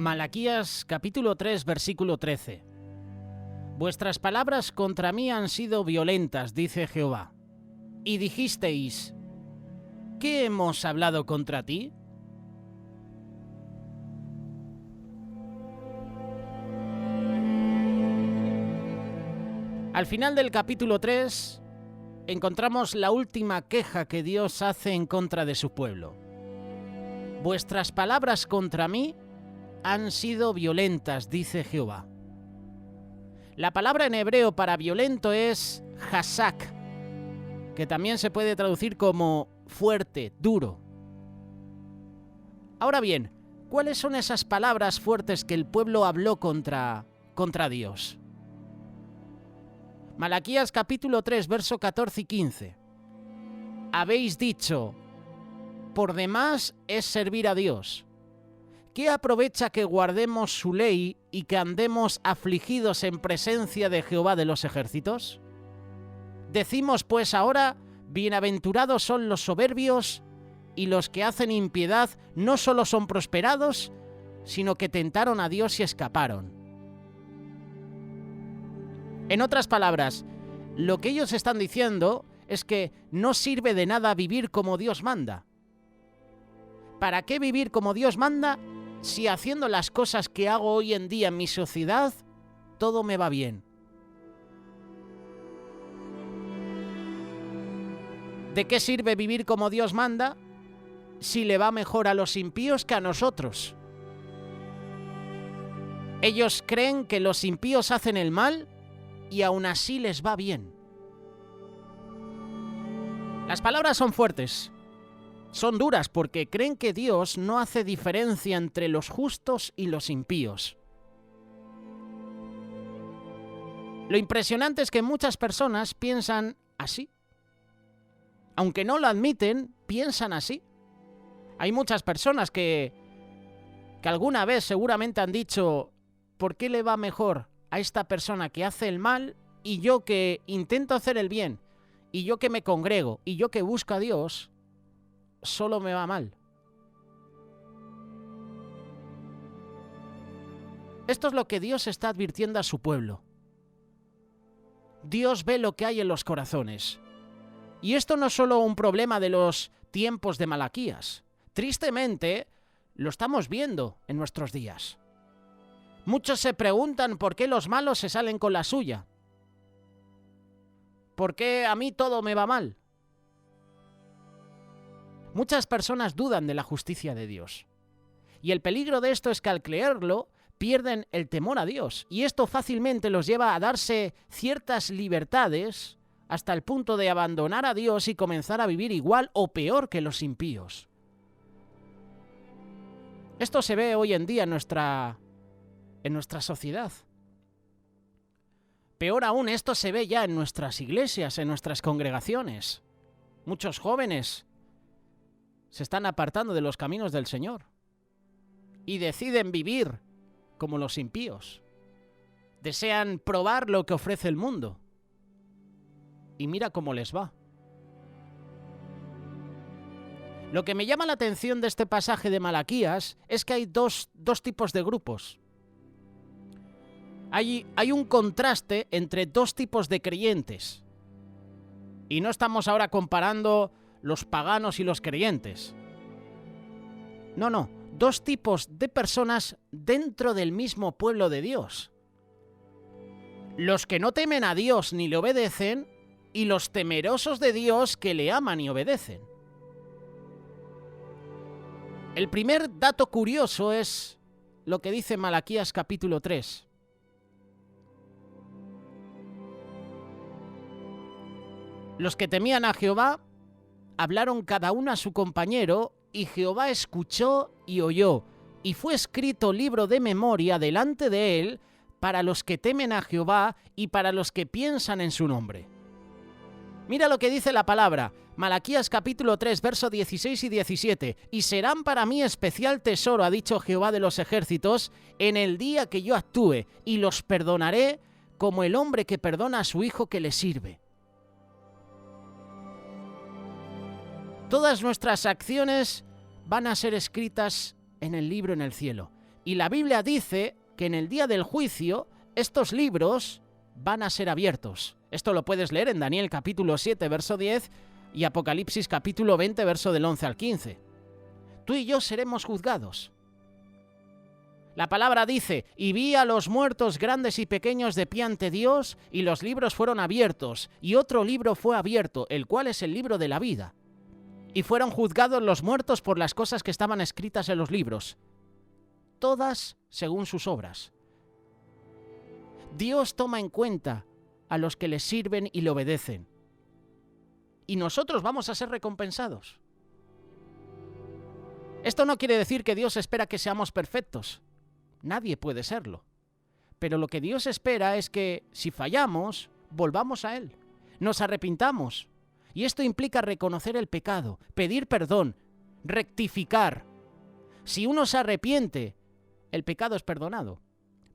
Malaquías capítulo 3, versículo 13. Vuestras palabras contra mí han sido violentas, dice Jehová. Y dijisteis, ¿qué hemos hablado contra ti? Al final del capítulo 3 encontramos la última queja que Dios hace en contra de su pueblo. Vuestras palabras contra mí han sido violentas, dice Jehová. La palabra en hebreo para violento es hazak, que también se puede traducir como fuerte, duro. Ahora bien, ¿cuáles son esas palabras fuertes que el pueblo habló contra Dios? Malaquías capítulo 3, verso 14 y 15. Habéis dicho, por demás es servir a Dios. ¿Qué aprovecha que guardemos su ley y que andemos afligidos en presencia de Jehová de los ejércitos? Decimos pues ahora, bienaventurados son los soberbios y los que hacen impiedad no solo son prosperados, sino que tentaron a Dios y escaparon. En otras palabras, lo que ellos están diciendo es que no sirve de nada vivir como Dios manda. ¿Para qué vivir como Dios manda si haciendo las cosas que hago hoy en día en mi sociedad, todo me va bien? ¿De qué sirve vivir como Dios manda si le va mejor a los impíos que a nosotros? Ellos creen que los impíos hacen el mal y aún así les va bien. Las palabras son fuertes. Son duras porque creen que Dios no hace diferencia entre los justos y los impíos. Lo impresionante es que muchas personas piensan así. Aunque no lo admiten, piensan así. Hay muchas personas que alguna vez seguramente han dicho, ¿por qué le va mejor a esta persona que hace el mal y yo que intento hacer el bien, y yo que me congrego, y yo que busco a Dios, solo me va mal? Esto es lo que Dios está advirtiendo a su pueblo. Dios ve lo que hay en los corazones. Y esto no es solo un problema de los tiempos de Malaquías. Tristemente, lo estamos viendo en nuestros días. Muchos se preguntan por qué los malos se salen con la suya. ¿Por qué a mí todo me va mal? Muchas personas dudan de la justicia de Dios. Y el peligro de esto es que al creerlo, pierden el temor a Dios. Y esto fácilmente los lleva a darse ciertas libertades hasta el punto de abandonar a Dios y comenzar a vivir igual o peor que los impíos. Esto se ve hoy en día en nuestra sociedad. Peor aún, esto se ve ya en nuestras iglesias, en nuestras congregaciones. Muchos jóvenes se están apartando de los caminos del Señor y deciden vivir como los impíos. Desean probar lo que ofrece el mundo. Y mira cómo les va. Lo que me llama la atención de este pasaje de Malaquías es que hay dos tipos de grupos. Hay un contraste entre dos tipos de creyentes. Y no estamos ahora comparando los paganos y los creyentes. No, dos tipos de personas dentro del mismo pueblo de Dios. Los que no temen a Dios ni le obedecen, y los temerosos de Dios que le aman y obedecen. El primer dato curioso es lo que dice Malaquías capítulo 3. Los que temían a Jehová hablaron cada uno a su compañero, y Jehová escuchó y oyó, y fue escrito libro de memoria delante de él para los que temen a Jehová y para los que piensan en su nombre. Mira lo que dice la palabra, Malaquías capítulo 3, versos 16 y 17. Y serán para mí especial tesoro, ha dicho Jehová de los ejércitos, en el día que yo actúe, y los perdonaré como el hombre que perdona a su hijo que le sirve. Todas nuestras acciones van a ser escritas en el libro en el cielo. Y la Biblia dice que en el día del juicio estos libros van a ser abiertos. Esto lo puedes leer en Daniel capítulo 7, verso 10 y Apocalipsis capítulo 20, verso del 11 al 15. Tú y yo seremos juzgados. La palabra dice, y vi a los muertos grandes y pequeños de pie ante Dios, y los libros fueron abiertos, y otro libro fue abierto, el cual es el libro de la vida. Y fueron juzgados los muertos por las cosas que estaban escritas en los libros, todas según sus obras. Dios toma en cuenta a los que le sirven y le obedecen. Y nosotros vamos a ser recompensados. Esto no quiere decir que Dios espera que seamos perfectos. Nadie puede serlo. Pero lo que Dios espera es que, si fallamos, volvamos a Él. Nos arrepintamos. Y esto implica reconocer el pecado, pedir perdón, rectificar. Si uno se arrepiente, el pecado es perdonado.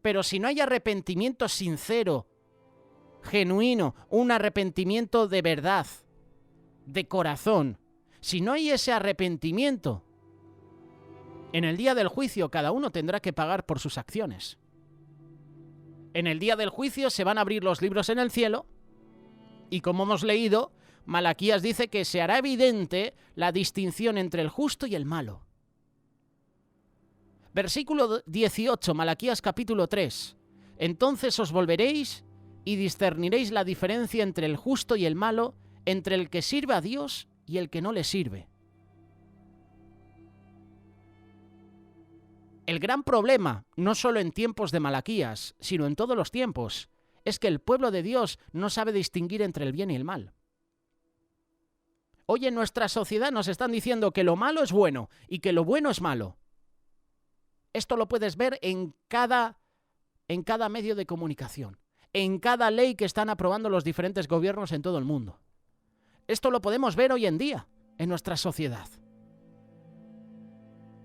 Pero si no hay arrepentimiento sincero, genuino, un arrepentimiento de verdad, de corazón, si no hay ese arrepentimiento, en el día del juicio cada uno tendrá que pagar por sus acciones. En el día del juicio se van a abrir los libros en el cielo y, como hemos leído, Malaquías dice que se hará evidente la distinción entre el justo y el malo. Versículo 18, Malaquías capítulo 3. Entonces os volveréis y discerniréis la diferencia entre el justo y el malo, entre el que sirve a Dios y el que no le sirve. El gran problema, no solo en tiempos de Malaquías, sino en todos los tiempos, es que el pueblo de Dios no sabe distinguir entre el bien y el mal. Hoy en nuestra sociedad nos están diciendo que lo malo es bueno y que lo bueno es malo. Esto lo puedes ver en cada medio de comunicación, en cada ley que están aprobando los diferentes gobiernos en todo el mundo. Esto lo podemos ver hoy en día en nuestra sociedad.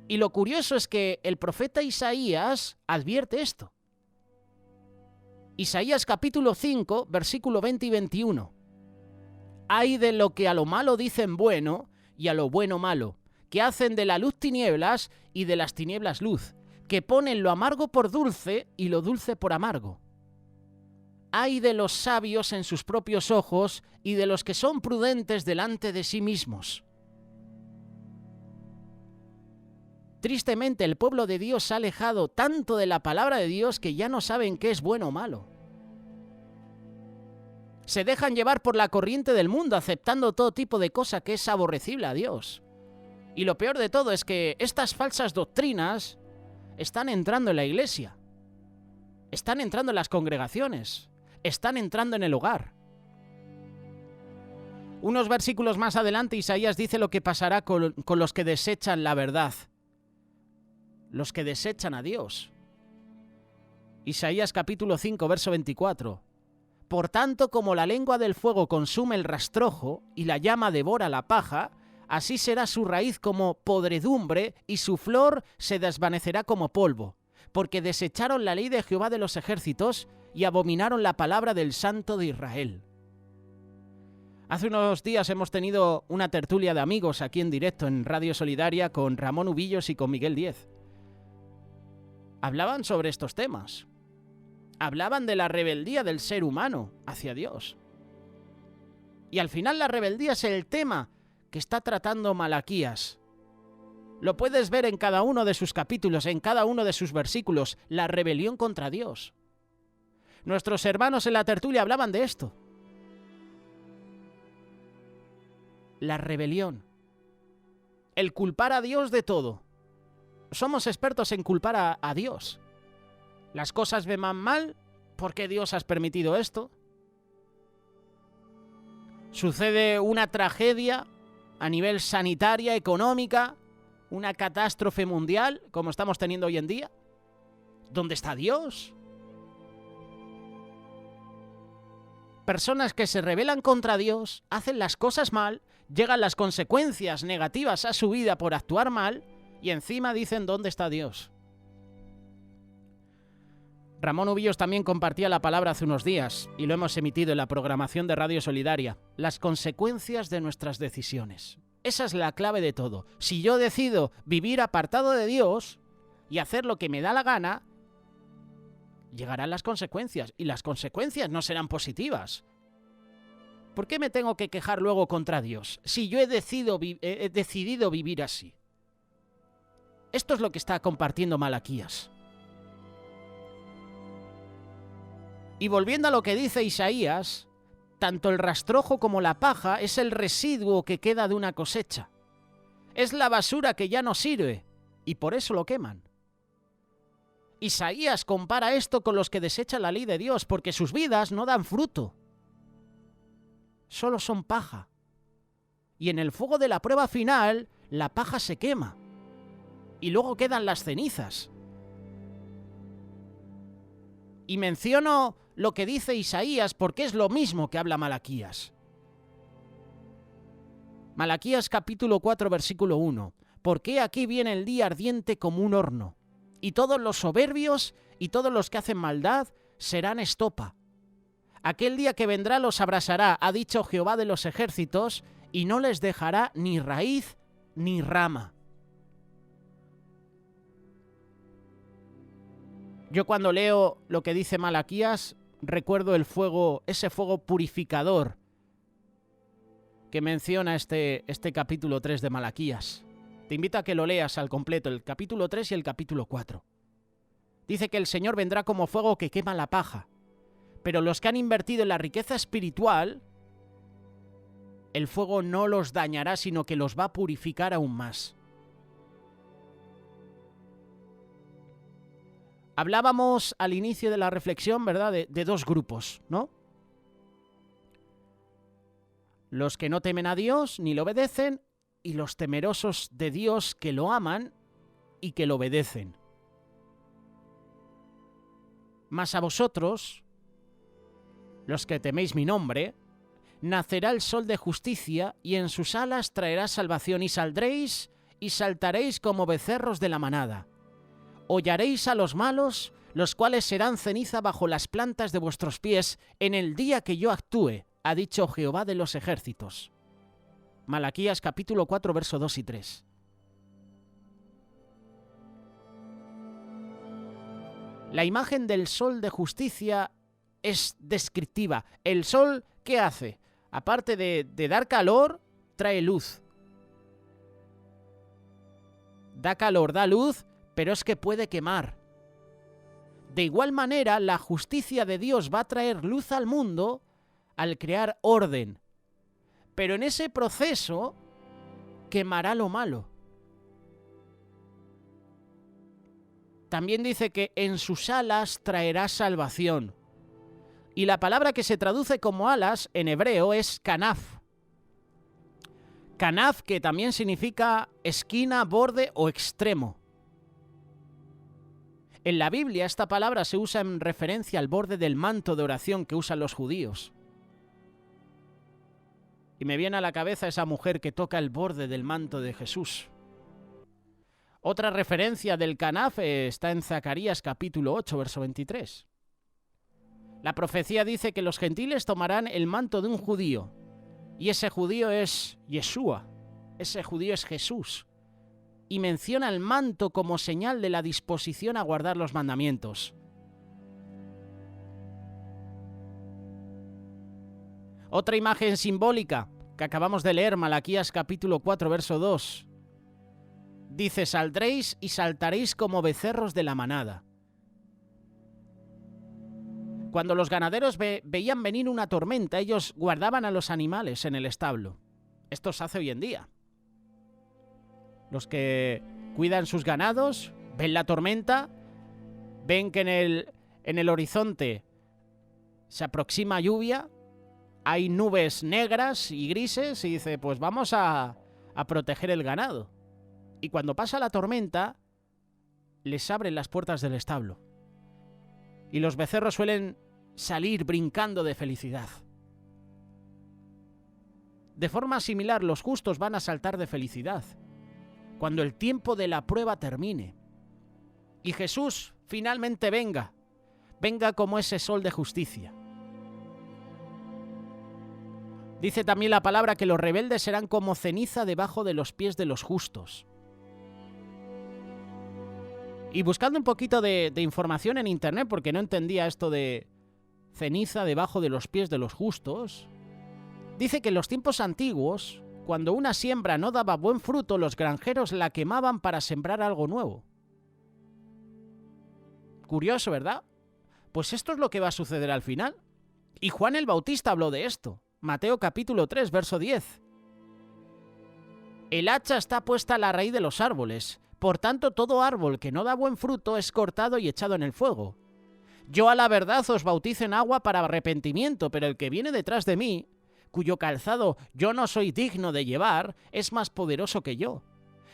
Y lo curioso es que el profeta Isaías advierte esto. Isaías capítulo 5, versículo 20 y 21. Ay de lo que a lo malo dicen bueno y a lo bueno malo, que hacen de la luz tinieblas y de las tinieblas luz, que ponen lo amargo por dulce y lo dulce por amargo. Ay de los sabios en sus propios ojos y de los que son prudentes delante de sí mismos. Tristemente, el pueblo de Dios se ha alejado tanto de la palabra de Dios que ya no saben qué es bueno o malo. Se dejan llevar por la corriente del mundo, aceptando todo tipo de cosa que es aborrecible a Dios. Y lo peor de todo es que estas falsas doctrinas están entrando en la iglesia, están entrando en las congregaciones, están entrando en el hogar. Unos versículos más adelante, Isaías dice lo que pasará con los que desechan la verdad, los que desechan a Dios. Isaías capítulo 5, verso 24. Por tanto, como la lengua del fuego consume el rastrojo y la llama devora la paja, así será su raíz como podredumbre y su flor se desvanecerá como polvo, porque desecharon la ley de Jehová de los ejércitos y abominaron la palabra del Santo de Israel. Hace unos días hemos tenido una tertulia de amigos aquí en directo en Radio Solidaria con Ramón Ubillos y con Miguel Díez. Hablaban sobre estos temas. Hablaban de la rebeldía del ser humano hacia Dios. Y al final la rebeldía es el tema que está tratando Malaquías. Lo puedes ver en cada uno de sus capítulos, en cada uno de sus versículos, la rebelión contra Dios. Nuestros hermanos en la tertulia hablaban de esto. La rebelión. El culpar a Dios de todo. Somos expertos en culpar a Dios. Las cosas me van mal, ¿por qué Dios has permitido esto? Sucede una tragedia a nivel sanitaria, económica, una catástrofe mundial, como estamos teniendo hoy en día. ¿Dónde está Dios? Personas que se rebelan contra Dios, hacen las cosas mal, llegan las consecuencias negativas a su vida por actuar mal, y encima dicen ¿dónde está Dios? Ramón Ubillos también compartía la palabra hace unos días, y lo hemos emitido en la programación de Radio Solidaria, las consecuencias de nuestras decisiones. Esa es la clave de todo. Si yo decido vivir apartado de Dios y hacer lo que me da la gana, llegarán las consecuencias, y las consecuencias no serán positivas. ¿Por qué me tengo que quejar luego contra Dios si yo he decidido vivir así? Esto es lo que está compartiendo Malaquías. Y volviendo a lo que dice Isaías, tanto el rastrojo como la paja es el residuo que queda de una cosecha. Es la basura que ya no sirve, y por eso lo queman. Isaías compara esto con los que desechan la ley de Dios, porque sus vidas no dan fruto. Solo son paja. Y en el fuego de la prueba final, la paja se quema. Y luego quedan las cenizas. Y menciono lo que dice Isaías porque es lo mismo que habla Malaquías. Malaquías capítulo 4, versículo 1. Porque aquí viene el día ardiente como un horno, y todos los soberbios y todos los que hacen maldad serán estopa. Aquel día que vendrá los abrasará, ha dicho Jehová de los ejércitos, y no les dejará ni raíz ni rama. Yo cuando leo lo que dice Malaquías, recuerdo el fuego, ese fuego purificador que menciona este capítulo 3 de Malaquías. Te invito a que lo leas al completo, el capítulo 3 y el capítulo 4. Dice que el Señor vendrá como fuego que quema la paja, pero los que han invertido en la riqueza espiritual, el fuego no los dañará, sino que los va a purificar aún más. Hablábamos al inicio de la reflexión, ¿verdad?, de dos grupos, ¿no? Los que no temen a Dios ni lo obedecen, y los temerosos de Dios que lo aman y que lo obedecen. Mas a vosotros, los que teméis mi nombre, nacerá el sol de justicia, y en sus alas traerá salvación, y saldréis y saltaréis como becerros de la manada. Hollaréis a los malos, los cuales serán ceniza bajo las plantas de vuestros pies en el día que yo actúe, ha dicho Jehová de los ejércitos. Malaquías capítulo 4, verso 2 y 3. La imagen del sol de justicia es descriptiva. El sol, ¿qué hace? Aparte de dar calor, trae luz. Da calor, da luz, pero es que puede quemar. De igual manera, la justicia de Dios va a traer luz al mundo al crear orden. Pero en ese proceso quemará lo malo. También dice que en sus alas traerá salvación. Y la palabra que se traduce como alas en hebreo es kanaf. Kanaf, que también significa esquina, borde o extremo. En la Biblia esta palabra se usa en referencia al borde del manto de oración que usan los judíos. Y me viene a la cabeza esa mujer que toca el borde del manto de Jesús. Otra referencia del kanaf está en Zacarías capítulo 8, verso 23. La profecía dice que los gentiles tomarán el manto de un judío, y ese judío es Yeshua, ese judío es Jesús, y menciona el manto como señal de la disposición a guardar los mandamientos. Otra imagen simbólica que acabamos de leer, Malaquías capítulo 4, verso 2. Dice, saldréis y saltaréis como becerros de la manada. Cuando los ganaderos veían venir una tormenta, ellos guardaban a los animales en el establo. Esto se hace hoy en día. Los que cuidan sus ganados ven la tormenta, ven que en el horizonte se aproxima lluvia, hay nubes negras y grises, y dice, pues vamos a proteger el ganado. Y cuando pasa la tormenta, les abren las puertas del establo. Y los becerros suelen salir brincando de felicidad. De forma similar, los justos van a saltar de felicidad cuando el tiempo de la prueba termine y Jesús finalmente venga como ese sol de justicia. Dice también la palabra que los rebeldes serán como ceniza debajo de los pies de los justos. Y buscando un poquito de información en internet, porque no entendía esto de ceniza debajo de los pies de los justos, dice que en los tiempos antiguos, cuando una siembra no daba buen fruto, los granjeros la quemaban para sembrar algo nuevo. Curioso, ¿verdad? Pues esto es lo que va a suceder al final. Y Juan el Bautista habló de esto. Mateo capítulo 3, verso 10. El hacha está puesta a la raíz de los árboles. Por tanto, todo árbol que no da buen fruto es cortado y echado en el fuego. Yo a la verdad os bautizo en agua para arrepentimiento, pero el que viene detrás de mí, cuyo calzado yo no soy digno de llevar, es más poderoso que yo.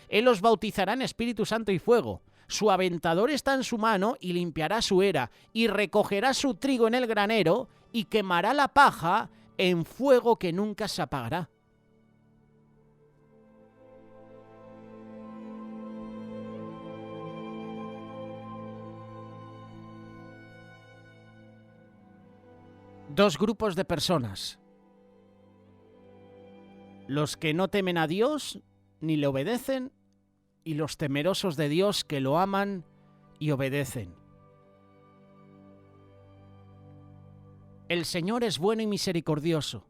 Él os bautizará en Espíritu Santo y fuego. Su aventador está en su mano y limpiará su era, y recogerá su trigo en el granero, y quemará la paja en fuego que nunca se apagará. Dos grupos de personas. Los que no temen a Dios ni le obedecen, y los temerosos de Dios que lo aman y obedecen. El Señor es bueno y misericordioso,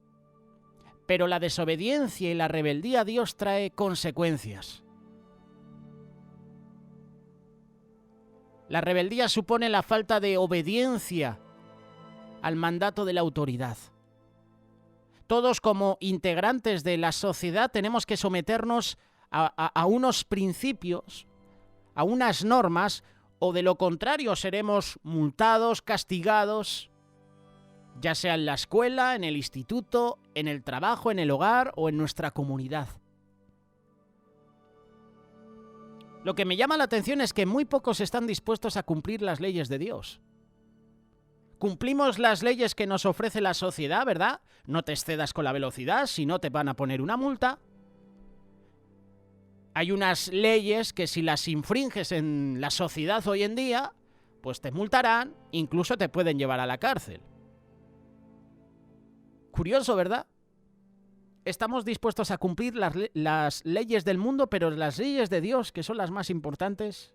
pero la desobediencia y la rebeldía a Dios trae consecuencias. La rebeldía supone la falta de obediencia al mandato de la autoridad. Todos como integrantes de la sociedad tenemos que someternos a unos principios, a unas normas, o de lo contrario seremos multados, castigados, ya sea en la escuela, en el instituto, en el trabajo, en el hogar o en nuestra comunidad. Lo que me llama la atención es que muy pocos están dispuestos a cumplir las leyes de Dios. Cumplimos las leyes que nos ofrece la sociedad, ¿verdad? No te excedas con la velocidad, si no te van a poner una multa. Hay unas leyes que si las infringes en la sociedad hoy en día, pues te multarán, incluso te pueden llevar a la cárcel. Curioso, ¿verdad? Estamos dispuestos a cumplir las leyes del mundo, pero las leyes de Dios, que son las más importantes,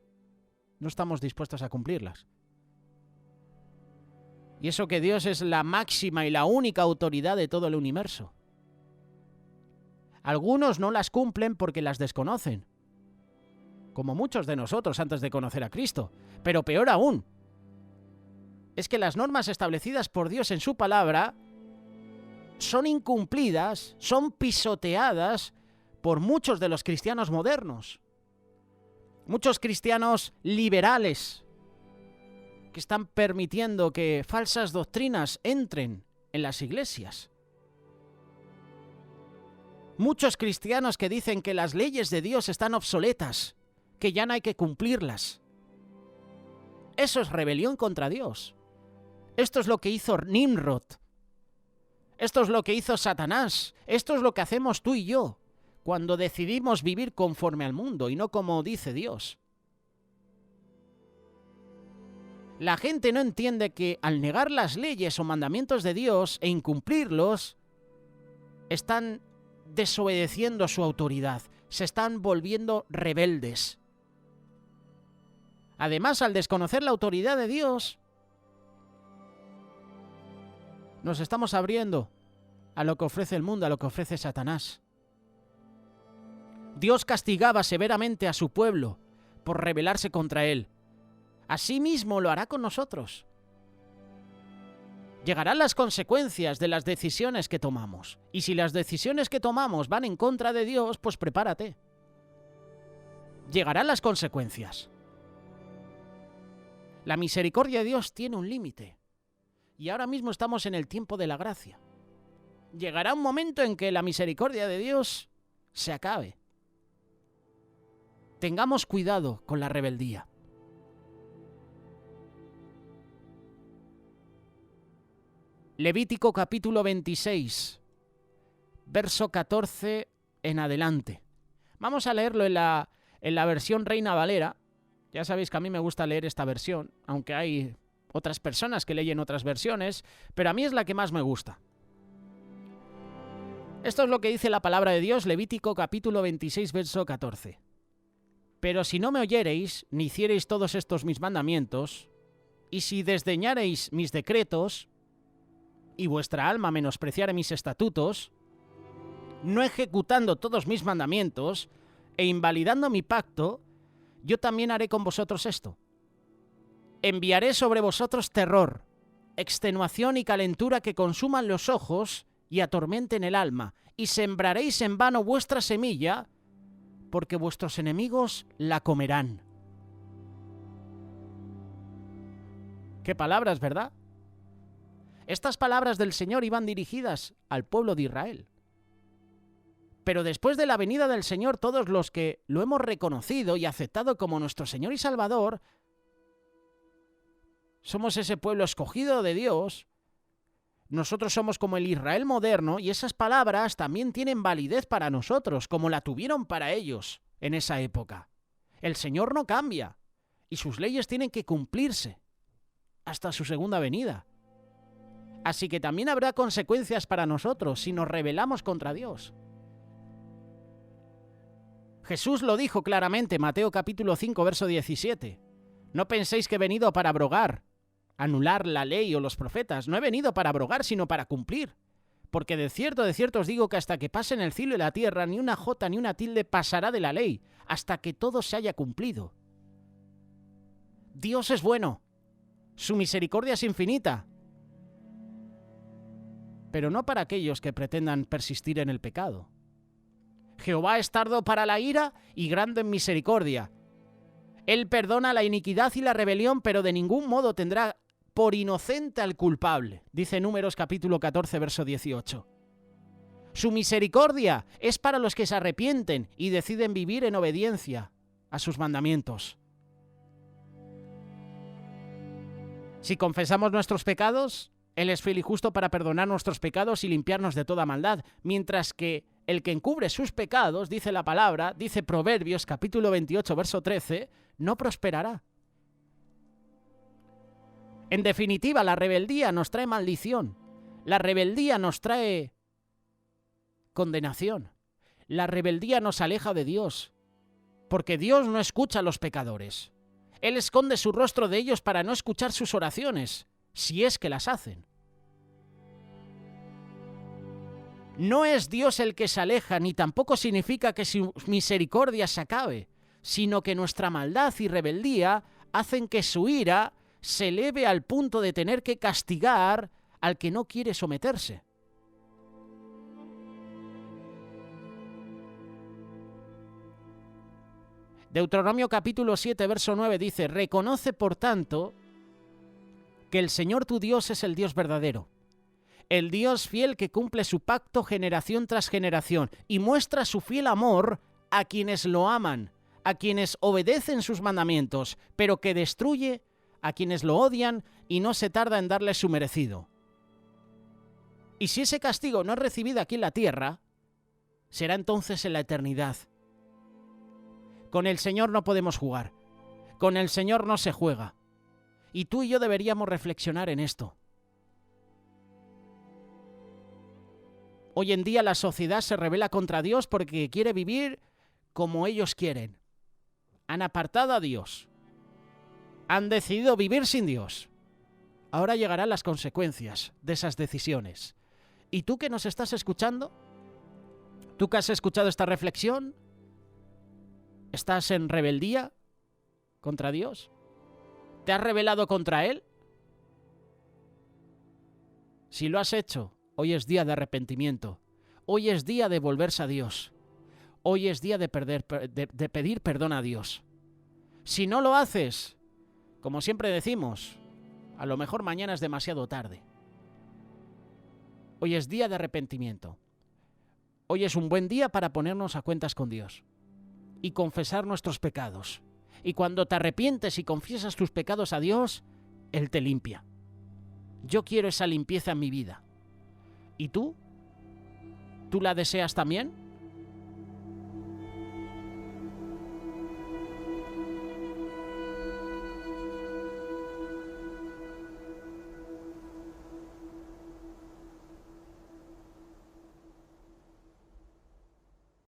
no estamos dispuestos a cumplirlas. Y eso que Dios es la máxima y la única autoridad de todo el universo. Algunos no las cumplen porque las desconocen, como muchos de nosotros antes de conocer a Cristo. Pero peor aún, es que las normas establecidas por Dios en su palabra son incumplidas, son pisoteadas por muchos de los cristianos modernos. Muchos cristianos liberales que están permitiendo que falsas doctrinas entren en las iglesias. Muchos cristianos que dicen que las leyes de Dios están obsoletas, que ya no hay que cumplirlas. Eso es rebelión contra Dios. Esto es lo que hizo Nimrod. Esto es lo que hizo Satanás. Esto es lo que hacemos tú y yo cuando decidimos vivir conforme al mundo y no como dice Dios. La gente no entiende que al negar las leyes o mandamientos de Dios e incumplirlos, están desobedeciendo su autoridad, se están volviendo rebeldes. Además, al desconocer la autoridad de Dios, nos estamos abriendo a lo que ofrece el mundo, a lo que ofrece Satanás. Dios castigaba severamente a su pueblo por rebelarse contra él. Asimismo lo hará con nosotros. Llegarán las consecuencias de las decisiones que tomamos. Y si las decisiones que tomamos van en contra de Dios, pues prepárate. Llegarán las consecuencias. La misericordia de Dios tiene un límite. Y ahora mismo estamos en el tiempo de la gracia. Llegará un momento en que la misericordia de Dios se acabe. Tengamos cuidado con la rebeldía. Levítico capítulo 26, verso 14 en adelante. Vamos a leerlo en la versión Reina Valera. Ya sabéis que a mí me gusta leer esta versión, aunque hay otras personas que leen otras versiones, pero a mí es la que más me gusta. Esto es lo que dice la palabra de Dios, Levítico capítulo 26, verso 14. Pero si no me oyereis, ni hiciereis todos estos mis mandamientos, y si desdeñareis mis decretos, y vuestra alma menospreciare mis estatutos, no ejecutando todos mis mandamientos, e invalidando mi pacto, yo también haré con vosotros esto. Enviaré sobre vosotros terror, extenuación y calentura que consuman los ojos y atormenten el alma, y sembraréis en vano vuestra semilla, porque vuestros enemigos la comerán. Qué palabras, ¿verdad? Estas palabras del Señor iban dirigidas al pueblo de Israel. Pero después de la venida del Señor, todos los que lo hemos reconocido y aceptado como nuestro Señor y Salvador, somos ese pueblo escogido de Dios. Nosotros somos como el Israel moderno y esas palabras también tienen validez para nosotros, como la tuvieron para ellos en esa época. El Señor no cambia y sus leyes tienen que cumplirse hasta su segunda venida. Así que también habrá consecuencias para nosotros si nos rebelamos contra Dios. Jesús lo dijo claramente, Mateo capítulo 5, verso 17. No penséis que he venido para abrogar, anular la ley o los profetas. No he venido para abrogar, sino para cumplir. Porque de cierto os digo que hasta que pasen el cielo y la tierra, ni una jota ni una tilde pasará de la ley, hasta que todo se haya cumplido. Dios es bueno. Su misericordia es infinita. Pero no para aquellos que pretendan persistir en el pecado. Jehová es tardo para la ira y grande en misericordia. Él perdona la iniquidad y la rebelión, pero de ningún modo tendrá por inocente al culpable, dice Números capítulo 14, verso 18. Su misericordia es para los que se arrepienten y deciden vivir en obediencia a sus mandamientos. Si confesamos nuestros pecados, Él es fiel y justo para perdonar nuestros pecados y limpiarnos de toda maldad, mientras que el que encubre sus pecados, dice la palabra, dice Proverbios capítulo 28, verso 13, no prosperará. En definitiva, la rebeldía nos trae maldición. La rebeldía nos trae condenación. La rebeldía nos aleja de Dios, porque Dios no escucha a los pecadores. Él esconde su rostro de ellos para no escuchar sus oraciones, si es que las hacen. No es Dios el que se aleja, ni tampoco significa que su misericordia se acabe, sino que nuestra maldad y rebeldía hacen que su ira se eleve al punto de tener que castigar al que no quiere someterse. Deuteronomio capítulo 7, verso 9 dice: reconoce, por tanto, que el Señor tu Dios es el Dios verdadero, el Dios fiel que cumple su pacto generación tras generación y muestra su fiel amor a quienes lo aman, a quienes obedecen sus mandamientos, pero que destruye a quienes lo odian y no se tarda en darles su merecido. Y si ese castigo no es recibido aquí en la tierra, será entonces en la eternidad. Con el Señor no podemos jugar, con el Señor no se juega. Y tú y yo deberíamos reflexionar en esto. Hoy en día la sociedad se rebela contra Dios porque quiere vivir como ellos quieren. Han apartado a Dios. Han decidido vivir sin Dios. Ahora llegarán las consecuencias de esas decisiones. ¿Y tú que nos estás escuchando? ¿Tú que has escuchado esta reflexión? ¿Estás en rebeldía contra Dios? ¿Te has rebelado contra Él? Si lo has hecho, hoy es día de arrepentimiento. Hoy es día de volverse a Dios. Hoy es día de pedir perdón a Dios. Si no lo haces, como siempre decimos, a lo mejor mañana es demasiado tarde. Hoy es día de arrepentimiento. Hoy es un buen día para ponernos a cuentas con Dios y confesar nuestros pecados. Y cuando te arrepientes y confiesas tus pecados a Dios, Él te limpia. Yo quiero esa limpieza en mi vida. ¿Y tú? ¿Tú la deseas también?